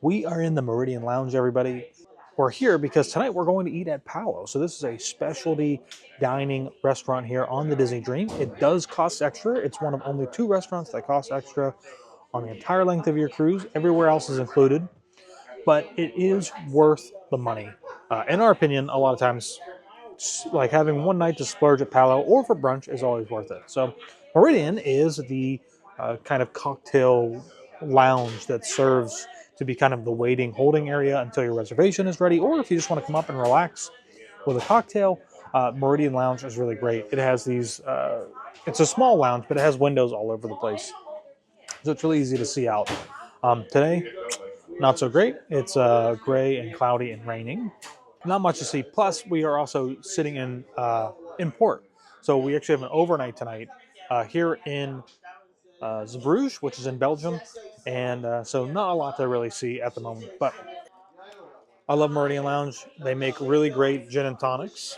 We are in the Meridian Lounge, everybody. We're here because tonight we're going to eat at Palo. So this is a specialty dining restaurant here on the Disney Dream. It does cost extra. It's one of only 2 restaurants that cost extra on the entire length of your cruise. Everywhere else is included, but it is worth the money. In our opinion, a lot of times, like having one night to splurge at Palo or for brunch is always worth it. So Meridian is the kind of cocktail lounge that serves to be kind of the waiting holding area until your reservation is ready, or if you just want to come up and relax with a cocktail. Meridian Lounge is really great. It has these it's a small lounge, but it has windows all over the place, so it's really easy to see out. Today, not so great. It's gray and cloudy and raining. Not much to see. Plus, we are also sitting in port, so we actually have an overnight tonight here in Zeebrugge, which is in Belgium, and so not a lot to really see at the moment. But I love Meridian Lounge. They make really great gin and tonics,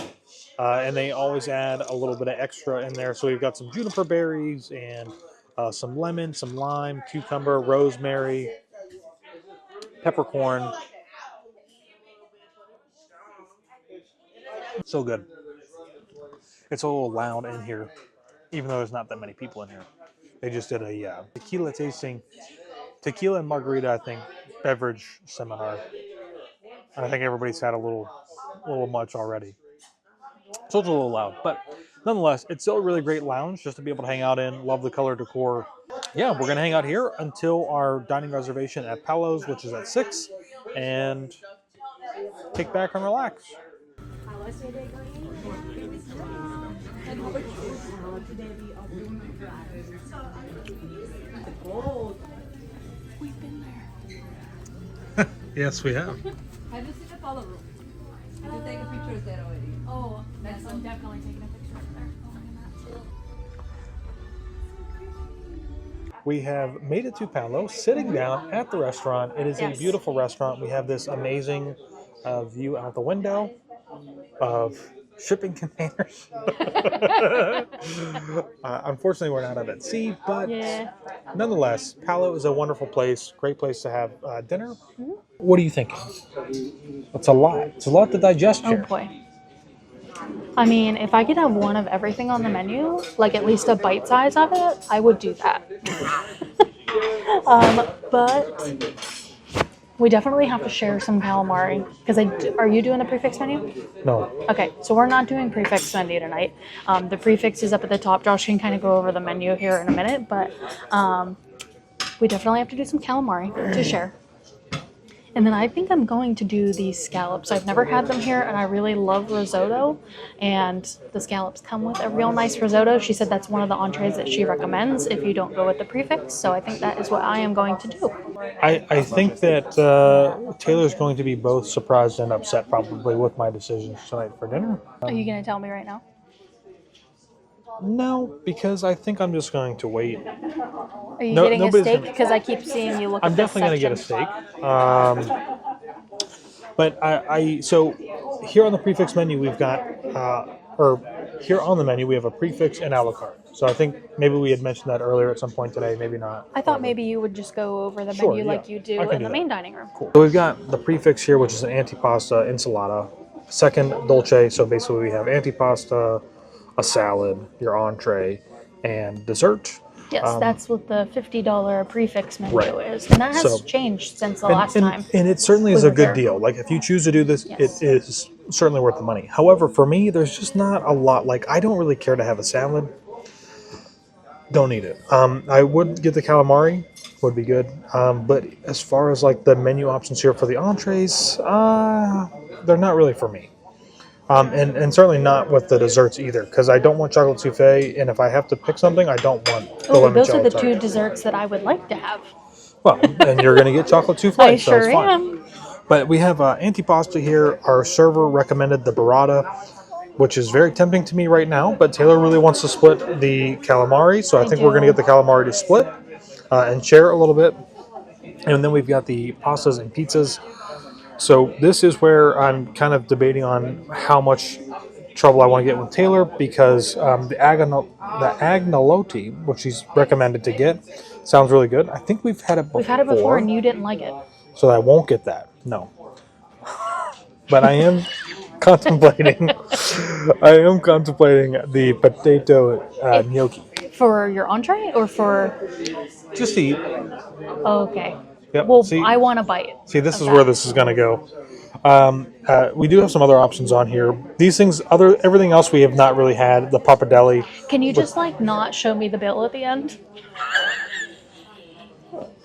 and they always add a little bit of extra in there. So we've got some juniper berries and some lemon, some lime, cucumber, rosemary, peppercorn. So good. It's a little loud in here, even though there's not that many people in here. They just did a tequila tasting, tequila and margarita, I think, beverage seminar. I think everybody's had a little much already. So it's a little loud, but nonetheless, it's still a really great lounge just to be able to hang out in. Love the color decor. Yeah, we're going to hang out here until our dining reservation at Palo's, which is at 6, and kick back and relax. We've been there. Yes, we have. Have you seen the Palo room? Did you take a picture there already? Oh, yes, I'm definitely taking a picture up there. Oh, We have made it to Palo, sitting down at the restaurant. It is a beautiful restaurant. We have this amazing view out the window of shipping containers. Unfortunately, we're not out at sea, but nonetheless, Palo is a wonderful place. Great place to have dinner. Mm-hmm. What do you think? It's a lot. It's a lot to digest here. Oh boy. I mean, if I could have one of everything on the menu, like at least a bite size of it, I would do that. But we definitely have to share some calamari, because are you doing the Prefix menu? No. Okay, so we're not doing Prefix menu tonight. The Prefix is up at the top. Josh can kind of go over the menu here in a minute, but we definitely have to do some calamari to share. And then I think I'm going to do these scallops. I've never had them here, and I really love risotto. And the scallops come with a real nice risotto. She said that's one of the entrees that she recommends if you don't go with the Prefix. So I think that is what I am going to do. I think that Taylor's going to be both surprised and upset probably with my decisions tonight for dinner. Are you going to tell me right now? No, because I think I'm just going to wait. Are you getting a steak? Because I keep seeing you look at this section. I'm definitely going to get a steak. But so here on the Prefix menu, we've got, or here on the menu, we have a Prefix and a la carte. So I think maybe we had mentioned that earlier at some point today, maybe not. I thought maybe you would just go over the menu like you do in the main dining room. Cool. So we've got the Prefix here, which is an antipasta enchilada. Second, dolce. So basically we have antipasta, a salad, your entree, and dessert. Yes, that's what the $50 Prefix menu is. And that has changed since the last time. And it certainly is a good deal. Like, if you choose to do this, it is certainly worth the money. However, for me, there's just not a lot. Like, I don't really care to have a salad. Don't need it. I would get the calamari. Would be good. But as far as, like, the menu options here for the entrees, they're not really for me. And certainly not with the desserts either, because I don't want chocolate souffle, and if I have to pick something, I don't want the limoncello. Those are the 2 desserts that I would like to have. Well, and you're going to get chocolate souffle, I so sure it's fine. am. But we have antipasta here. Our server recommended the burrata, which is very tempting to me right now, but Taylor really wants to split the calamari, so I think we're going to get the calamari to split and share a little bit. And then we've got the pastas and pizzas. So this is where I'm kind of debating on how much trouble I want to get with Taylor, because the agnolotti, which she's recommended to get, sounds really good. I think we've had it before. We've had it before and you didn't like it. So I won't get that. No. But I am contemplating. I am contemplating the potato gnocchi. For your entree or for? Just to eat. Oh, okay. Yep. Well, See, I want a bite. see, this of is that. where this is going to go. We do have some other options on here. These things, everything else we have not really had. The pappardelle. Can you just like not show me the bill at the end?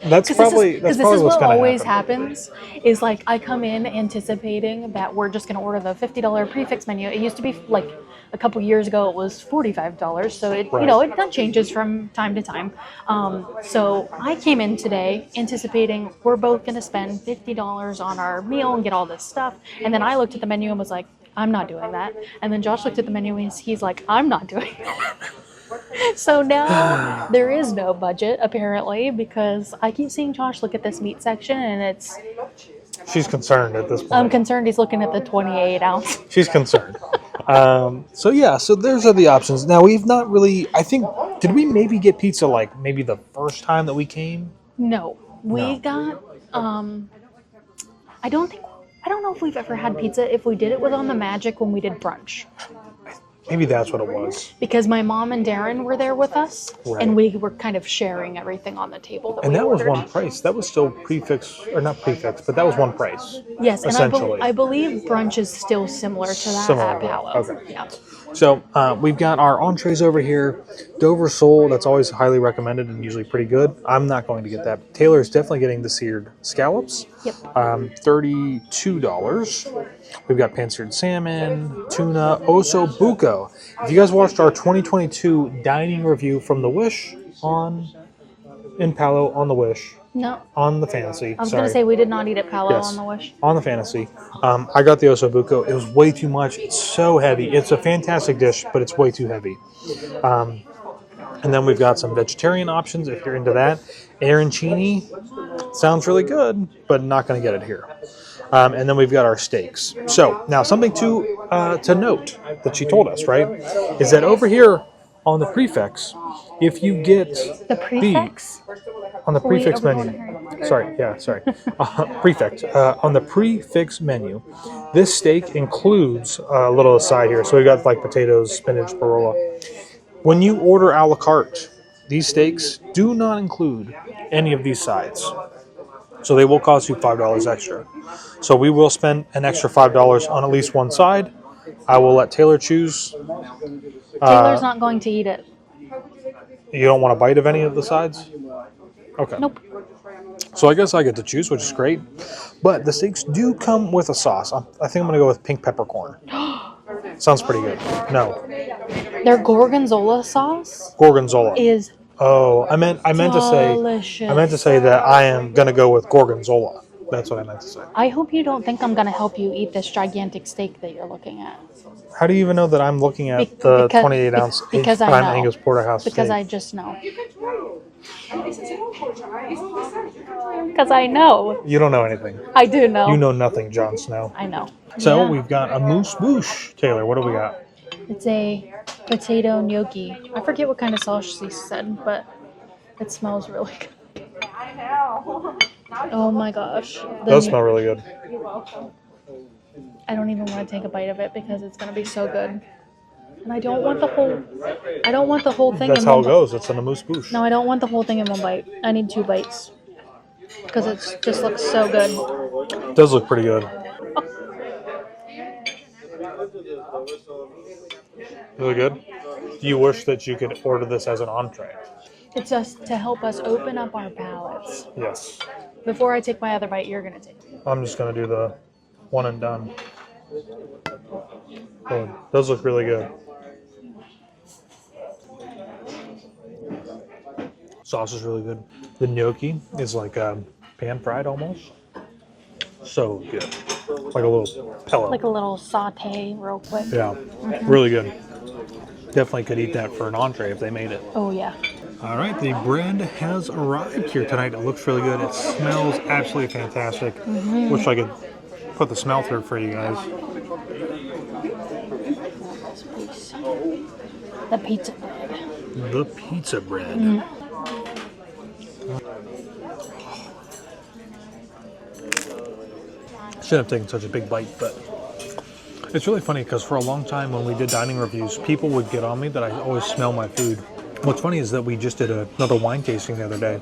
That's probably Because this what's is what going to always happen. happens. Is like I come in anticipating that we're just going to order the $50 prefix menu. It used to be like a couple years ago it was $45, so it Right. that changes from time to time. So I came in today anticipating we're both going to spend $50 on our meal and get all this stuff, and then I looked at the menu and was like, I'm not doing that. And then Josh looked at the menu and he's like, I'm not doing that. So now there is no budget apparently because I keep seeing Josh look at this meat section and She's concerned at this point. I'm concerned he's looking at the 28 ounce. She's concerned. So those are the options. Now we've not really. I think did we maybe get pizza like maybe the first time that we came? No, we got. I don't know if we've ever had pizza. If we did, it was on the Magic when we did brunch. Maybe that's what it was. Because my mom and Darren were there with us, Right. and we were kind of sharing everything on the table. And that was ordered. one price. That was still prefix, or not prefix, but that was one price. Yes, and essentially. I believe brunch is still similar to that Similar at to that, Palo. okay. Yeah. So we've got our entrees over here. Dover sole, that's always highly recommended and usually pretty good. I'm not going to get that. Taylor's definitely getting the seared scallops. Yep. $32. We've got pan-seared salmon, tuna, osso buco. If you guys watched our 2022 dining review from the Wish in Palo on the Wish, No, on the Fantasy. I was going to say we did not eat at Palo Yes. on the Wish. On the Fantasy. I got the osso buco. It was way too much. It's so heavy. It's a fantastic dish, but it's way too heavy. And then we've got some vegetarian options if you're into that. Arancini sounds really good, but not going to get it here. And then we've got our steaks. So now something to note that she told us, right, is that over here on the prefix, if you get The prefix? on the prefix are we menu. going Sorry. Prefix. On the prefix menu, this steak includes a little aside here. So we got like potatoes, spinach, parola. When you order a la carte, these steaks do not include any of these sides. So they will cost you $5 extra. So we will spend an extra $5 on at least one side. I will let Taylor choose. Taylor's not going to eat it. You don't want a bite of any of the sides? Okay. Nope. So I guess I get to choose, which is great. But the steaks do come with a sauce. I think I'm going to go with pink peppercorn. Sounds pretty good. No. Their gorgonzola sauce Gorgonzola. is Oh, I meant delicious. to say that I am going to go with gorgonzola. That's what I meant to say. I hope you don't think I'm going to help you eat this gigantic steak that you're looking at. How do you even know that I'm looking at Be- the because- 28 ounce because I prime know. Angus porterhouse Because steak? I just know. Because I know. You don't know anything. I do know. You know nothing, Jon Snow. I know. So Yeah. we've got a moose bouche. Taylor, what do we got? It's a potato gnocchi. I forget what kind of sauce she said, but it smells really good. Oh my gosh. Does smell really good. I don't even want to take a bite of it because it's going to be so good. And I don't want the whole thing That's in how one it goes. It's in a moose bouche. No, I don't want the whole thing in one bite. I need 2 bites. Because it just looks so good. It does look pretty good. Really good. Do you wish that you could order this as an entree? It's just to help us open up our palates. Yes. Before I take my other bite, you're going to take it. I'm just going to do the one and done. Oh, it does look really good. Sauce is really good. The gnocchi is like pan fried almost. So good. Like a little pellet. Like a little saute real quick. Yeah, really good. Definitely could eat that for an entree if they made it. Oh, yeah. All right, the bread has arrived here tonight. It looks really good. It smells absolutely fantastic. Wish I could put the smell through for you guys. The pizza bread. The pizza bread. Shouldn't have taken such a big bite, but it's really funny because for a long time when we did dining reviews, people would get on me that I always smell my food. What's funny is that we just did another wine tasting the other day,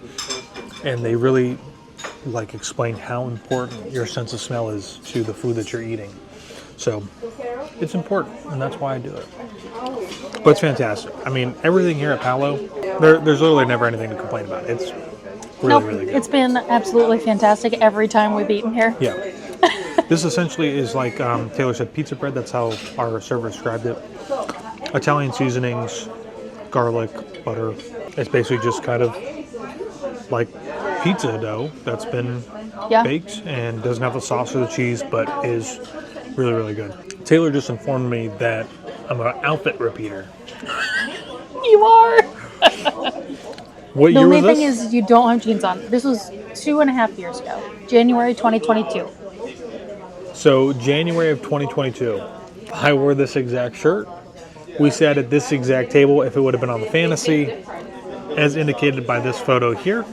and they really like explained how important your sense of smell is to the food that you're eating. So it's important, and that's why I do it. But it's fantastic. I mean, everything here at Palo, there's literally never anything to complain about. It's really, really good. It's been absolutely fantastic every time we've eaten here. Yeah. This essentially is like Taylor said, pizza bread. That's how our server described it. Italian seasonings, garlic, butter. It's basically just kind of like pizza dough that's been baked and doesn't have the sauce or the cheese, but is really, really good. Taylor just informed me that I'm an outfit repeater. You are. What The year only was thing this? is you don't have jeans on. This was 2.5 years ago, January 2022. So January of 2022, I wore this exact shirt. We sat at this exact table if it would have been on the Fantasy, as indicated by this photo here.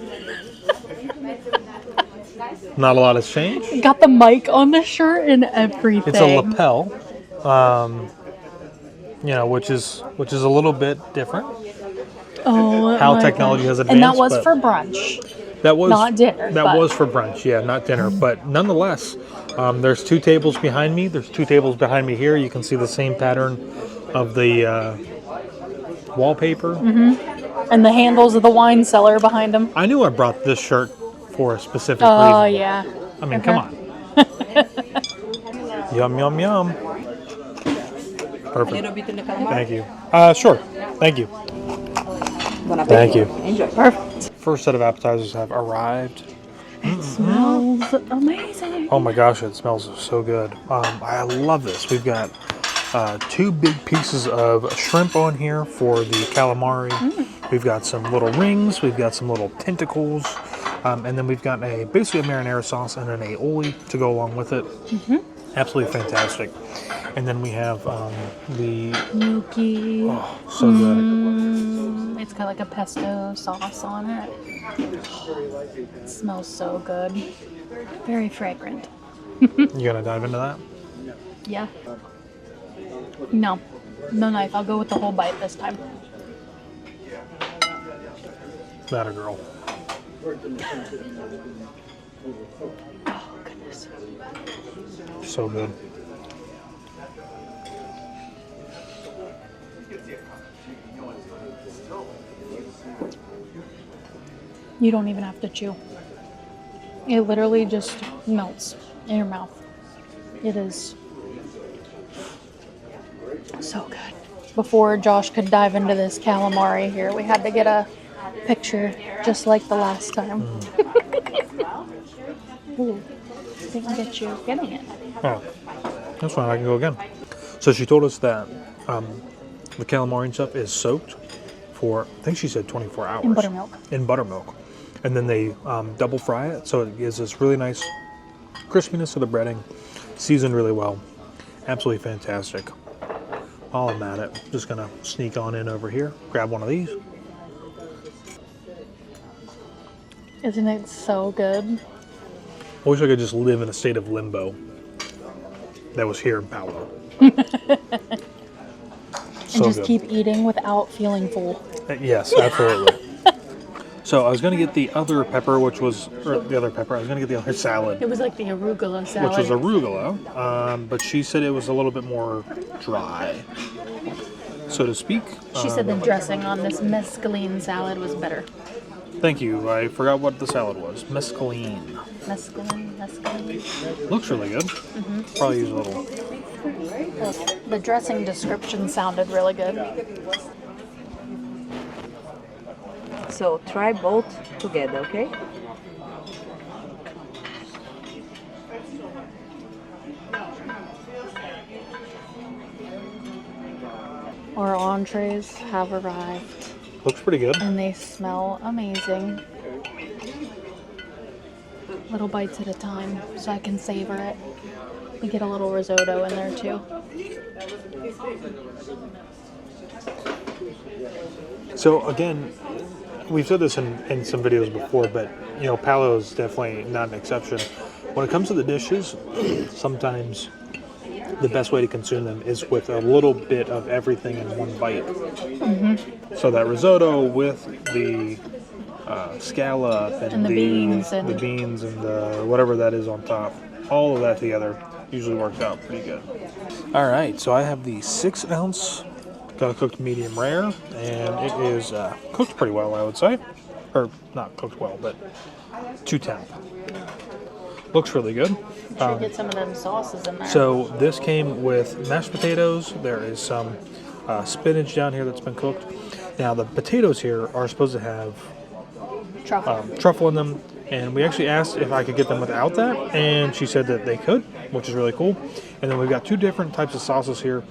Not a lot has changed. Got the mic on the shirt and everything. It's a lapel, you know, which is a little bit different. Oh, How my technology gosh. has advanced. And that was but for brunch. that was not dinner, That but- was for brunch, yeah, not dinner. But nonetheless, there's 2 tables behind me. There's 2 tables behind me here. You can see the same pattern of the wallpaper. And the handles of the wine cellar behind them. I knew I brought this shirt for a specific Oh, reason. yeah. I mean, come on. Yum, yum, yum. A Perfect. little bit in the calamari. Thank you. Sure. Thank you. Bon appetit. Thank you. Enjoy. Perfect. First set of appetizers have arrived. It smells amazing. Oh my gosh, it smells so good. I love this. We've got 2 big pieces of shrimp on here for the calamari. We've got some little rings. We've got some little tentacles. And then we've got basically a marinara sauce and an aioli to go along with it. Absolutely fantastic. And then we have the... Gnocchi. Oh, so good. It's got like a pesto sauce on it. It smells so good. Very fragrant. You gonna dive into that? Yeah. No. No knife. I'll go with the whole bite this time. That a girl. Oh, goodness. So good. You don't even have to chew. It literally just melts in your mouth. It is so good. Before Josh could dive into this calamari here, we had to get a picture just like the last time. Ooh, didn't get you getting it. Oh, that's fine. I can go again. So she told us that the calamari and stuff is soaked for, I think she said 24 hours. In buttermilk. In buttermilk. And then they double fry it, so it gives this really nice crispiness to the breading. Seasoned really well. Absolutely fantastic. While I'm at it, just gonna sneak on in over here, grab one of these. Isn't it so good? I wish I could just live in a state of limbo that was here in Palo. And So just good. keep eating without feeling full. Yes, absolutely. So I was going to get the other pepper, which was, or the other pepper, I was going to get the other salad, It was like the arugula salad. which was arugula, but she said it was a little bit more dry, so to speak. She said the dressing on this mescaline salad was better. Thank you. I forgot what the salad was. Mescaline. Mescaline. Looks really good. Probably use a little. The dressing description sounded really good. So try both together, okay? Our entrees have arrived Looks pretty good. and they smell amazing. Little bites at a time so I can savor it. We get a little risotto in there too. So again, we've said this in some videos before, but you know, Palo is definitely not an exception. When it comes to the dishes, sometimes the best way to consume them is with a little bit of everything in one bite. So that risotto with the scallop and the beans the beans and the whatever that is on top, all of that together usually works out pretty good. All right, so I have the 6 ounce, got it cooked medium rare, and it is cooked pretty well, I would say. Or not cooked well, but to temp. Looks really good. Should get some of them sauces in there. So this came with mashed potatoes. There is some spinach down here that's been cooked. Now the potatoes here are supposed to have truffle in them, and we actually asked if I could get them without that, and she said that they could, which is really cool. And then we've got 2 different types of sauces here.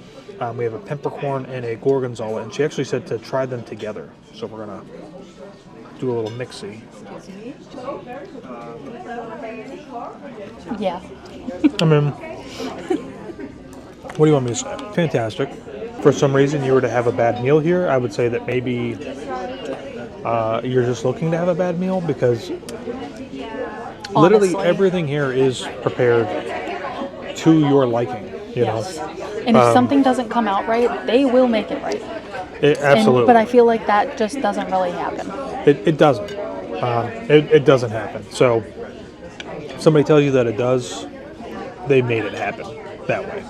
We have a peppercorn and a gorgonzola, and she actually said to try them together. So we're gonna do a little mixy. Yeah. I mean, what do you want me to say? Fantastic. For some reason you were to have a bad meal here, I would say that maybe you're just looking to have a bad meal, because literally Honestly. everything here is prepared to your liking, you Yes. know? And if something doesn't come out right, they will make it right. Absolutely. But I feel like that just doesn't really happen. It doesn't. It doesn't happen. So if somebody tells you that it does, they made it happen that way.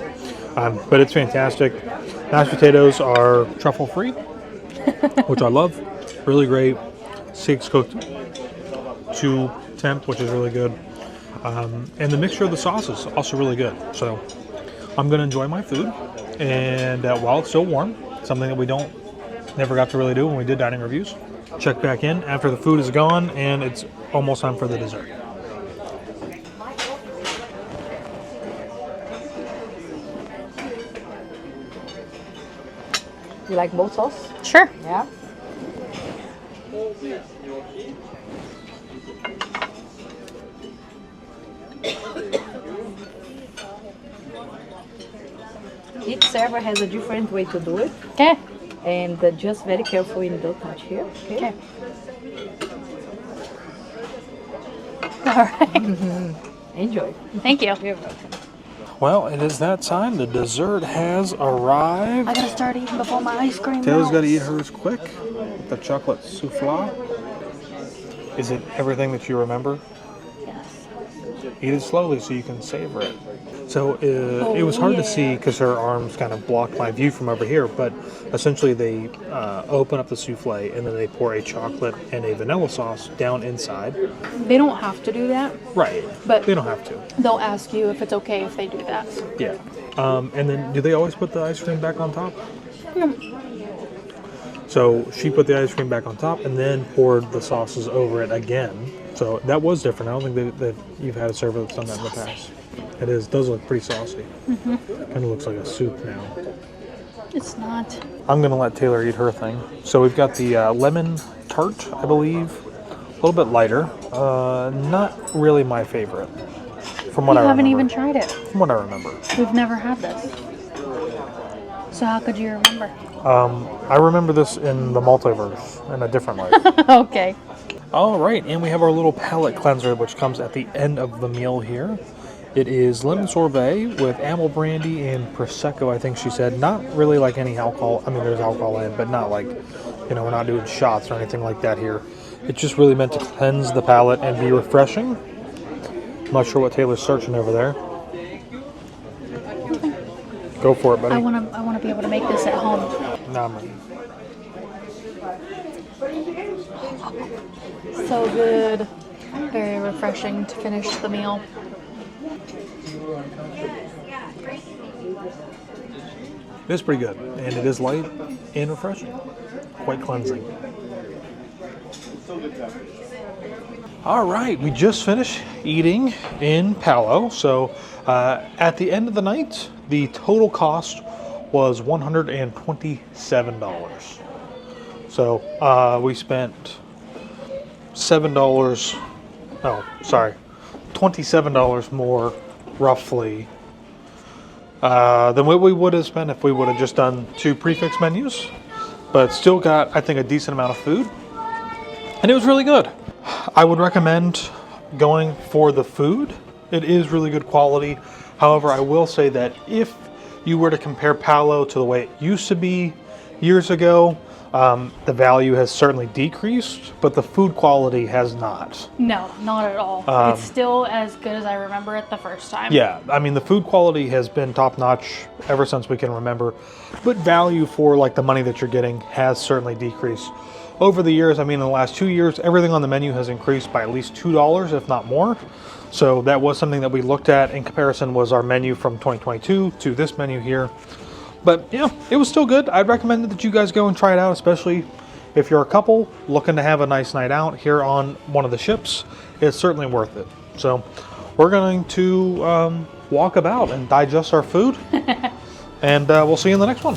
But it's fantastic. Mashed potatoes are truffle free, which I love. Really great. Steaks cooked to temp, which is really good. And the mixture of the sauces also really good. So I'm going to enjoy my food. And while it's still warm, something that we never got to really do when we did dining reviews. Check back in after the food is gone and it's almost time for the dessert. You like both sauce? Sure. Yeah. Each server has a different way to do it, Okay. and just very careful and don't touch here. Okay. All right. Enjoy. Thank you. You're welcome. Well, it is that time. The dessert has arrived. I gotta start eating before my ice cream Taylor's got to eat melts. hers quick. The chocolate souffle. Is it everything that you remember? Yes. Eat it slowly so you can savor it. So it was hard to see because her arms kind of blocked my view from over here, but essentially they open up the souffle and then they pour a chocolate and a vanilla sauce down inside. They don't have to do that. Right. But- they don't have to. They'll ask you if it's okay if they do that. Yeah. And then do they always put the ice cream back on top? So she put the ice cream back on top and then poured the sauces over it again. So that was different. I don't think that you've had a server that's done that in the past. It is. Does look pretty saucy. Kind of looks like a soup now. It's not. I'm going to let Taylor eat her thing. So we've got the lemon tart, I believe. A little bit lighter. Not really my favorite. From what We I haven't remember. even tried it. From what I remember. We've never had this. So how could you remember? I remember this in the multiverse in a different light. Okay. All right, and we have our little palate cleanser, which comes at the end of the meal here. It is lemon sorbet with apple brandy and prosecco, I think she said. Not really like any alcohol. I mean, there's alcohol in, but not like, you know, we're not doing shots or anything like that here. It's just really meant to cleanse the palate and be refreshing. I'm not sure what Taylor's searching over there. Go for it, buddy. I wanna be able to make this at home. Nah, man. So good. Very refreshing to finish the meal. It's pretty good, and it is light and refreshing. Quite cleansing. All right, we just finished eating in Palo. So at the end of the night, the total cost was $127. So we spent $7, oh, sorry, $27 more, roughly, than what we would have spent if we would have just done 2 prefix menus. But still got, I think, a decent amount of food. And it was really good. I would recommend going for the food It is really good quality. However, I will say that if you were to compare Palo to the way it used to be years ago, the value has certainly decreased, but the food quality has not. No, not at all. It's still as good as I remember it the first time. Yeah, I mean, the food quality has been top notch ever since we can remember, but value for like the money that you're getting has certainly decreased. Over the years, I mean, in the last 2 years, everything on the menu has increased by at least $2, if not more. So that was something that we looked at in comparison was our menu from 2022 to this menu here. But yeah, it was still good. I'd recommend that you guys go and try it out, especially if you're a couple looking to have a nice night out here on one of the ships. It's certainly worth it. So we're going to walk about and digest our food, and we'll see you in the next one.